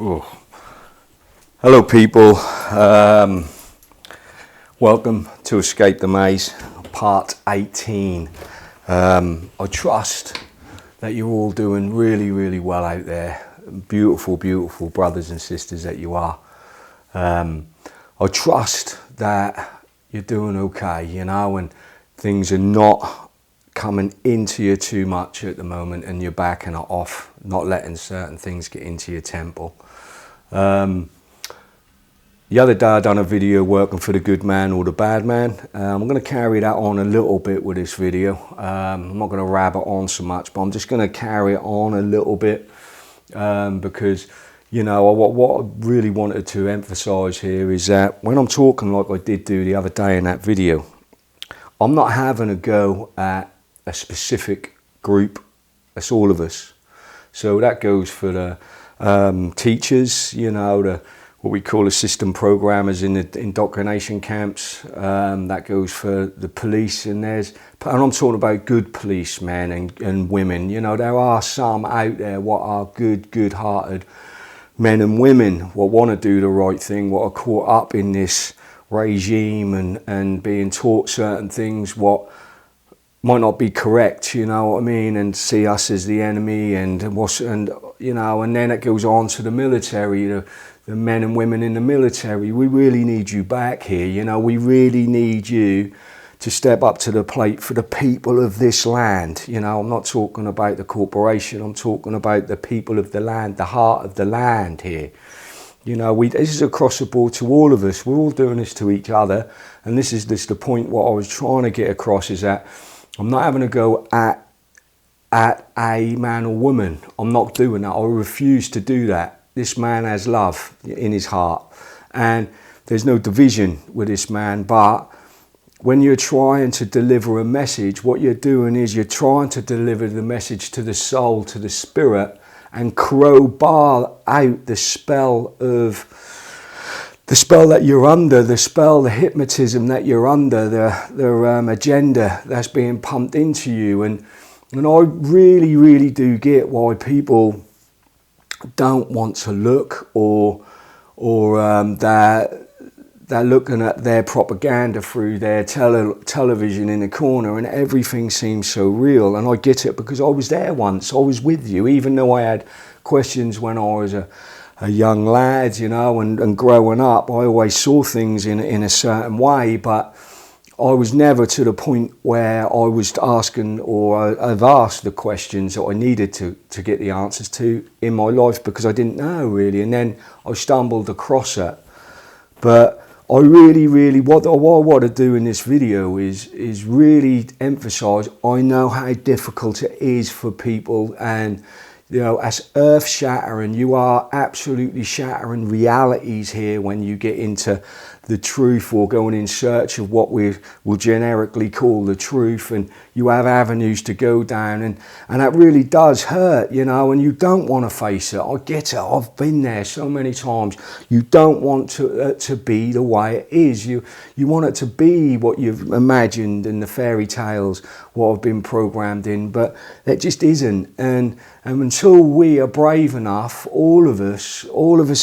Oh. Hello people, welcome to Escape the Maze, part 18. I trust that you're all doing really well out there. Beautiful brothers and sisters that you are. I trust that you're doing okay, you know, and things are not coming into you too much at the moment and you're backing it off, not letting certain things get into your temple. The other day I done a video working for the good man or the bad man. I'm going to carry that on a little bit with this video. I'm not going to rabbit on so much, but I'm just going to carry it on a little bit because, you know, what I really wanted to emphasize here is that when I'm talking like I did do the other day in that video, I'm not having a go at a specific group. That's all of us. So that goes for the teachers, you know, what we call the system programmers in the indoctrination camps. That goes for the police, and I'm talking about good policemen and women. You know, there are some out there what are good-hearted men and women what want to do the right thing, what are caught up in this regime and being taught certain things what might not be correct, you know what I mean, and see us as the enemy and you know, and then it goes on to the military, the men and women in the military. We really need you back here, you know, we really need you to step up to the plate for the people of this land. You know, I'm not talking about the corporation, I'm talking about the people of the land, the heart of the land here. You know, this is across the board to all of us. We're all doing this to each other, and this is the point. What I was trying to get across is that I'm not having a go at a man or woman. I'm not doing that. I refuse to do that. This man has love in his heart, and there's no division with this man. But when you're trying to deliver a message, what you're doing is you're trying to deliver the message to the soul, to the spirit, and crowbar out the spell that you're under, the hypnotism that you're under, the agenda that's being pumped into you. And I really do get why people don't want to look or they're looking at their propaganda through their television in the corner, and everything seems so real. And I get it because I was there once. I was with you, even though I had questions when I was a young lad, you know, and growing up. I always saw things in a certain way, but I was never to the point where I was asking, or I've asked the questions that I needed to get the answers to in my life, because I didn't know really. And then I stumbled across it. But I really, what I want to do in this video is really emphasize, I know how difficult it is for people, and you know, as earth shattering, you are absolutely shattering realities here when you get into the truth, or going in search of what we will generically call the truth, and you have avenues to go down, and that really does hurt, you know, and you don't want to face it. I get it, I've been there so many times. You don't want to be the way it is. You want it to be what you've imagined in the fairy tales, what have been programmed in, but it just isn't. And until we are brave enough, all of us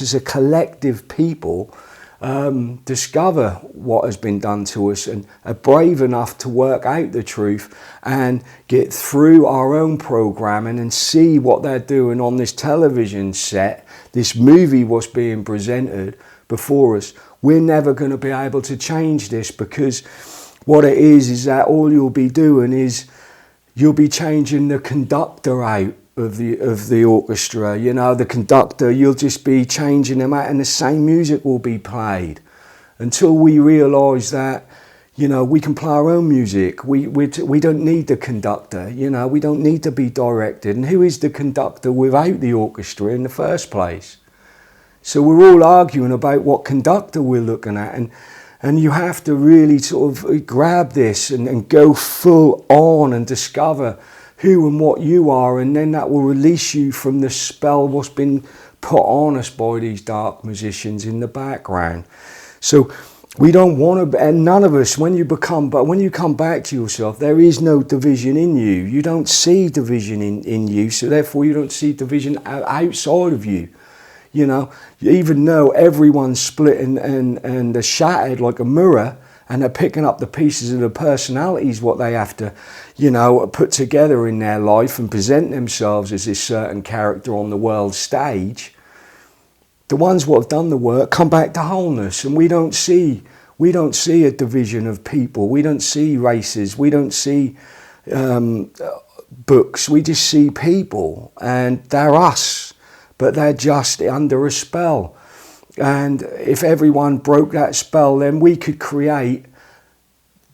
as a collective people, discover what has been done to us and are brave enough to work out the truth and get through our own programming and see what they're doing on this television set, this movie was being presented before us, we're never going to be able to change this, because what it is that all you'll be doing is you'll be changing the conductor out of the orchestra, you know, the conductor. You'll just be changing them out, and the same music will be played until we realise that, you know, we can play our own music. We don't need the conductor, you know, we don't need to be directed. And who is the conductor without the orchestra in the first place? So we're all arguing about what conductor we're looking at, and you have to really sort of grab this and go full on and discover who and what you are, and then that will release you from the spell what's been put on us by these dark musicians in the background. So we don't want to, and none of us, when you come back to yourself, there is no division in you. You don't see division in you, so therefore you don't see division outside of you. You know, even though everyone's split and they're shattered like a mirror, and they're picking up the pieces of the personalities, what they have to, you know, put together in their life and present themselves as this certain character on the world stage. The ones what have done the work come back to wholeness, and we don't see a division of people. We don't see races. We don't see books. We just see people, and they're us, but they're just under a spell. And if everyone broke that spell, then we could create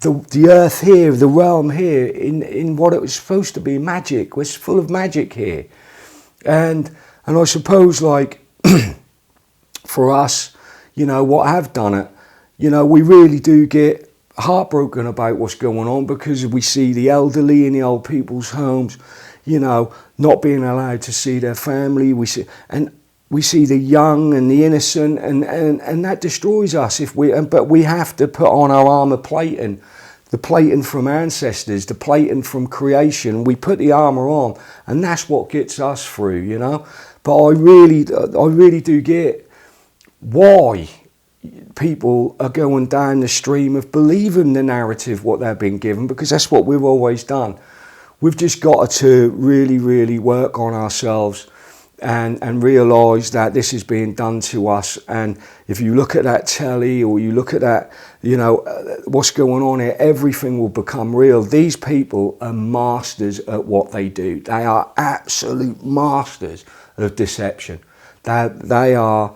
the earth here, the realm here, in what it was supposed to be, magic. We're full of magic here. And I suppose, like, for us, you know, what have done it, you know, we really do get heartbroken about what's going on, because we see the elderly in the old people's homes, you know, not being allowed to see their family. We see the young and the innocent, and that destroys us. But we have to put on our armour plating, the plating from ancestors, the plating from creation. We put the armour on, and that's what gets us through, you know. But I really do get why people are going down the stream of believing the narrative what they've been given, because that's what we've always done. We've just got to really, really work on ourselves and realise that this is being done to us. And if you look at that telly, or you look at that, you know, what's going on here, everything will become real. These people are masters at what they do. They are absolute masters of deception. They are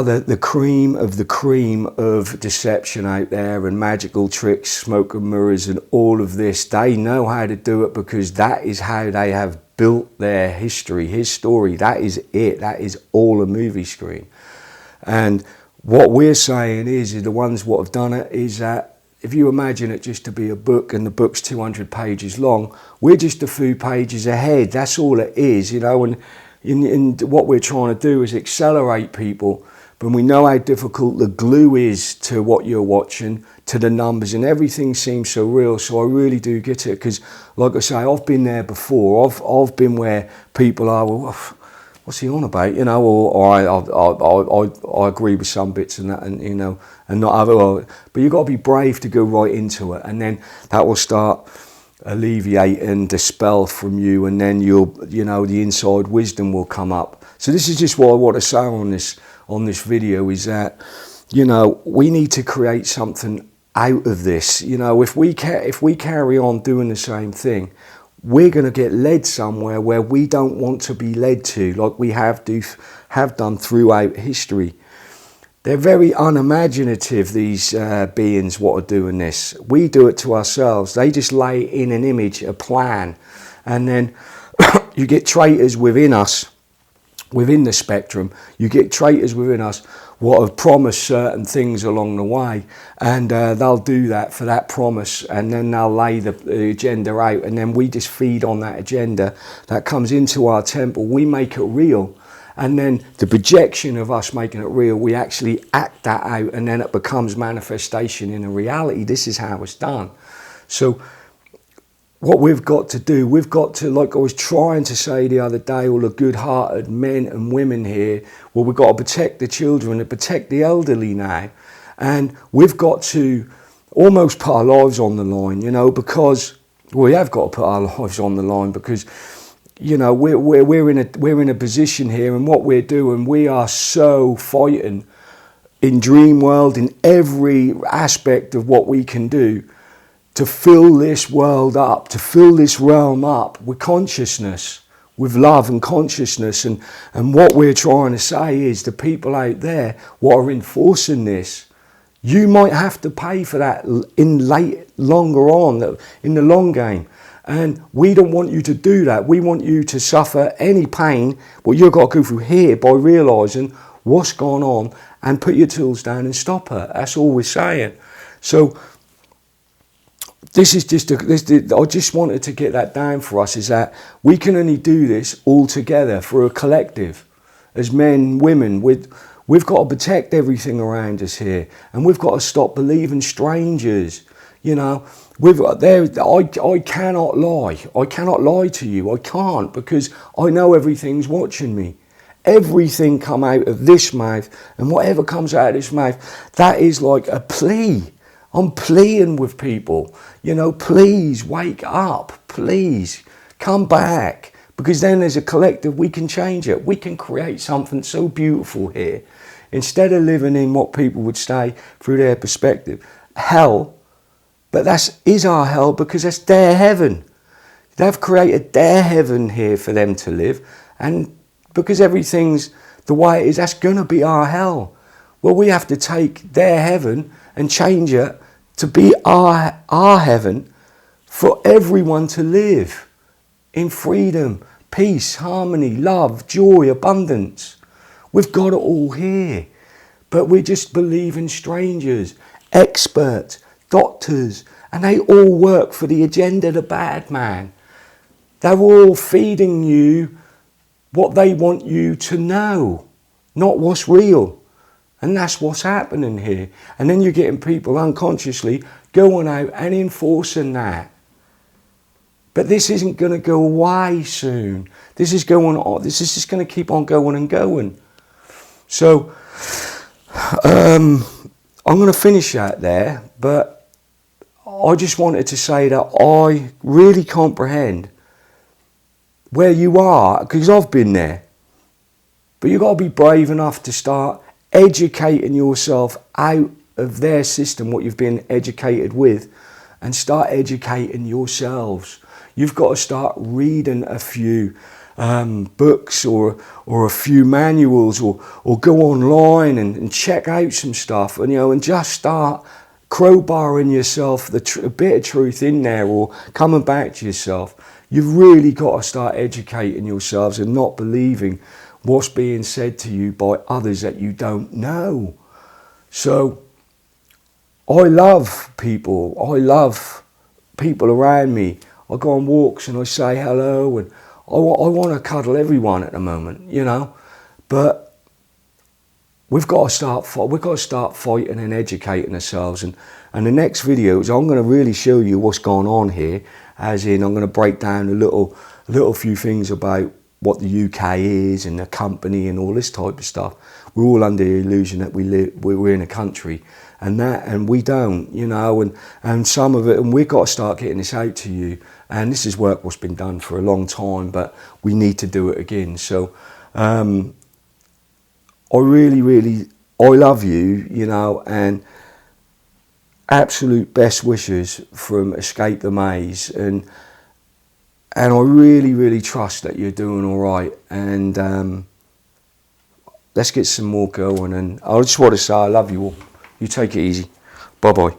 the cream of deception out there, and magical tricks, smoke and mirrors, and all of this. They know how to do it, because that is how they have built their history, his story. That is it. That is all a movie screen. And what we're saying is the ones what have done it is that, if you imagine it just to be a book, and the book's 200 pages long, we're just a few pages ahead. That's all it is, you know. And what we're trying to do is accelerate people, but we know how difficult the glue is to what you're watching, to the numbers, and everything seems so real. So I really do get it, because, like I say, I've been there before. I've been where people are, well, what's he on about, you know, or I agree with some bits and that, and you know, and not other. But you've got to be brave to go right into it, and then that will start alleviating the spell from you, and then the inside wisdom will come up. So this is just what I want to say on this video, is that, you know, we need to create something out of this. You know, if we carry on doing the same thing, we're going to get led somewhere where we don't want to be led to, like we have done throughout history. They're very unimaginative, these beings what are doing this. We do it to ourselves. They just lay in an image, a plan, and then you get traitors within us, within the spectrum. You get traitors within us what have promised certain things along the way, and they'll do that for that promise, and then they'll lay the agenda out, and then we just feed on that agenda that comes into our temple. We make it real. And then the projection of us making it real, we actually act that out, and then it becomes manifestation in a reality. This is how it's done. So what we've got to do, we've got to, like I was trying to say the other day, all the good-hearted men and women here, well, we've got to protect the children and protect the elderly now. And we've got to almost put our lives on the line, you know, because we have got to put our lives on the line, because, you know, we're in a position here, and what we're doing, we are so fighting in dream world, in every aspect of what we can do to fill this world up, to fill this realm up with consciousness, with love and consciousness. And what we're trying to say is, the people out there what are enforcing this, you might have to pay for that longer on, in the long game. And we don't want you to do that. We want you to suffer any pain, what you've got to go through here, by realising what's gone on, and put your tools down and stop it. That's all we're saying. So this is just, I just wanted to get that down for us, is that we can only do this all together, for a collective, as men, women. We've got to protect everything around us here, and we've got to stop believing strangers. You know, I cannot lie. I cannot lie to you. I can't, because I know everything's watching me. everything come out of this mouth, and whatever comes out of this mouth, that is like a plea. I'm pleading with people, you know, please wake up, please come back, because then as a collective we can change it. We can create something so beautiful here. Instead of living in what people would say through their perspective, hell, but that is our hell because that's their heaven. They've created their heaven here for them to live, and because everything's the way it is, that's going to be our hell. Well, we have to take their heaven and change it to be our heaven for everyone to live in freedom, peace, harmony, love, joy, abundance. We've got it all here, but we just believe in strangers, experts, doctors, and they all work for the agenda of the bad man. They're all feeding you what they want you to know, not what's real. And that's what's happening here. And then you're getting people unconsciously going out and enforcing that. But this isn't going to go away soon. This is going on. This is just going to keep on going and going. So I'm going to finish that there. But I just wanted to say that I really comprehend where you are, because I've been there. But you've got to be brave enough to start educating yourself out of their system, what you've been educated with, and start educating yourselves. You've got to start reading a few books or a few manuals, or go online and check out some stuff, and and just start crowbarring yourself a bit of truth in there, or coming back to yourself. You've really got to start educating yourselves and not believing what's being said to you by others that you don't know. So I love people. I love people around me. I go on walks and I say hello, and I want to cuddle everyone at the moment, But we've got to start fighting and educating ourselves. And the next videos, I'm going to really show you what's going on here. As in, I'm going to break down a little few things about what the UK is and the company and all this type of stuff. We're all under the illusion that we're in a country, and we don't, and some of it, and we've got to start getting this out to you. And this is work what's been done for a long time, but we need to do it again. So I really love you, and absolute best wishes from Escape the Maze, and I really trust that you're doing all right, and let's get some more going. And I just want to say I love you all. You take it easy. Bye bye.